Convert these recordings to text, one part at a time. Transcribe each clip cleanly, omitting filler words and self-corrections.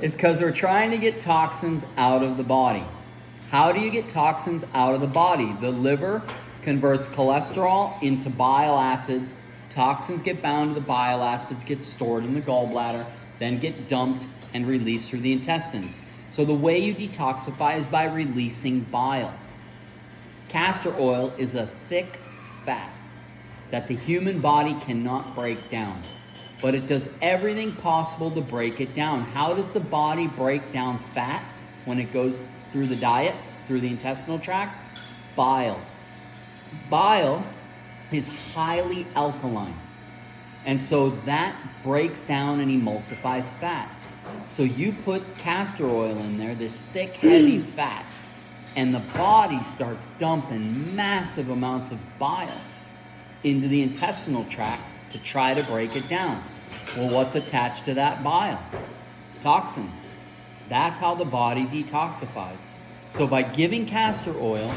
is because we're trying to get toxins out of the body. How do you get toxins out of the body? The liver converts cholesterol into bile acids. Toxins get bound to the bile acids, get stored in the gallbladder, then get dumped and released through the intestines. So the way you detoxify is by releasing bile. Castor oil is a thick fat that the human body cannot break down, but it does everything possible to break it down. How does the body break down fat when it goes through the diet, through the intestinal tract? Bile. Bile is highly alkaline, and so that breaks down and emulsifies fat. So you put castor oil in there, this thick, heavy fat, and the body starts dumping massive amounts of bile into the intestinal tract to try to break it down. Well, what's attached to that bile? Toxins. That's how the body detoxifies. So by giving castor oil,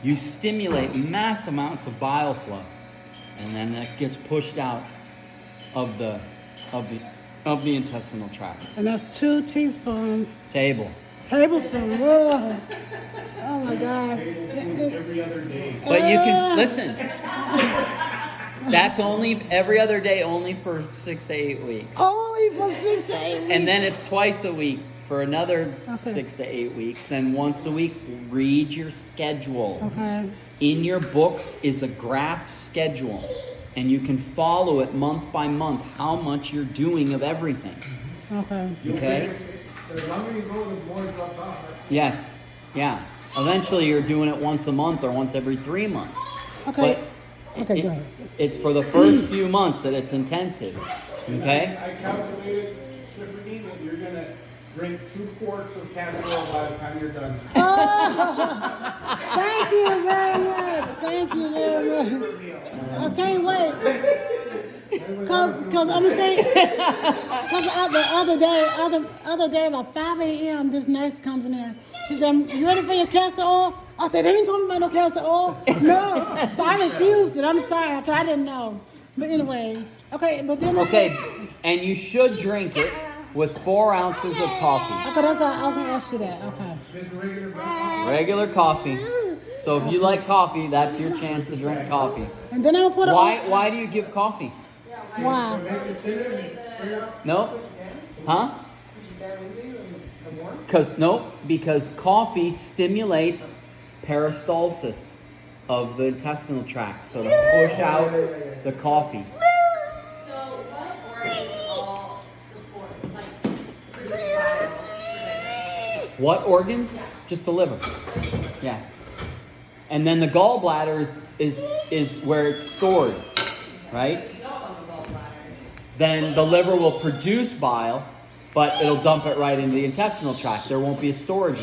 you stimulate mass amounts of bile flow, and then that gets pushed out of the intestinal tract. And that's 2 teaspoons. Tablespoon. Whoa. Oh my God. Every other day. But you can listen. That's only every other day, only for 6 to 8 weeks. Only for 6 to 8 weeks. And then it's twice a week for another 6 to 8 weeks. Then once a week, read your schedule. Okay. In your book is a graphed schedule, and you can follow it month by month how much you're doing of everything. Okay. Okay? The longer you go, the more it drops off. Right? Yes. Yeah. Eventually, you're doing it once a month or once every 3 months. Okay. But Okay, go ahead. It's for the first few months that it's intensive. Okay? I calculated, Tiffany, that you're going to drink 2 quarts of castor oil by the time you're done. Oh, thank you very much. Thank you very much. Okay, wait. Cause I'm gonna tell you, cause the other day about 5 a.m. this nurse comes in there. She said, "You ready for your castor oil?" I said, "They ain't talking about no castor oil." No, so I refused it. I'm sorry, cause I didn't know. But anyway, okay, but then Okay, and you should drink it with 4 ounces of coffee. Okay, that's all. I can ask you that. Okay. Just regular breakfast. Regular coffee. So if you like coffee, that's your chance to drink coffee. And then I'm gonna put it. Why do you give coffee? Why? No? Huh? Because coffee stimulates peristalsis of the intestinal tract, so to push out the coffee. So what organs all support, like, produce bile? What organs? Just the liver. Yeah. And then the gallbladder is where it's stored, right? If you don't have a gallbladder, Then the liver will produce bile, but it'll dump it right into the intestinal tract. There won't be a storage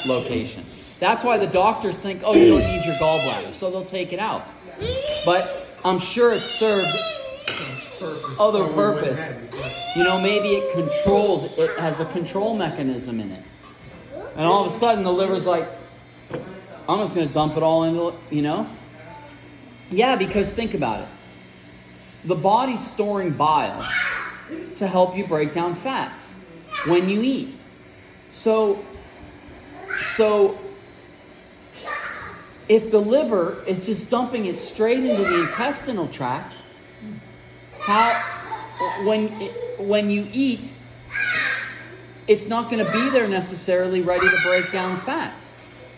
location. That's why the doctors think, oh, you don't need your gallbladder, so they'll take it out. But I'm sure it served other purpose. You know, maybe it has a control mechanism in it. And all of a sudden the liver's like, I'm just going to dump it all into, you know? Yeah, because think about it. The body's storing bile to help you break down fats when you eat. So if the liver is just dumping it straight into the intestinal tract, when you eat, it's not going to be there necessarily ready to break down fats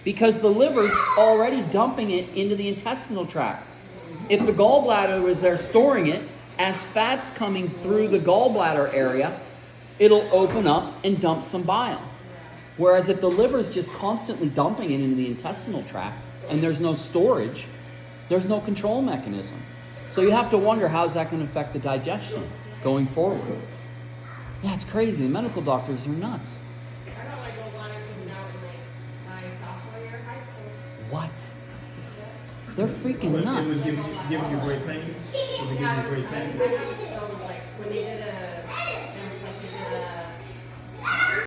because the liver's already dumping it into the intestinal tract. If the gallbladder was there storing it, as fat's coming through the gallbladder area, it'll open up and dump some bile. Whereas if the liver's just constantly dumping it into the intestinal tract and there's no storage, there's no control mechanism. So you have to wonder, how's that going to affect the digestion going forward? Yeah, it's crazy. The medical doctors are nuts. I got my gallbladder taken out in my sophomore year of high school. What? They're freaking It was nuts. giving you great pain? Was it giving you great pain? I have so like when they did a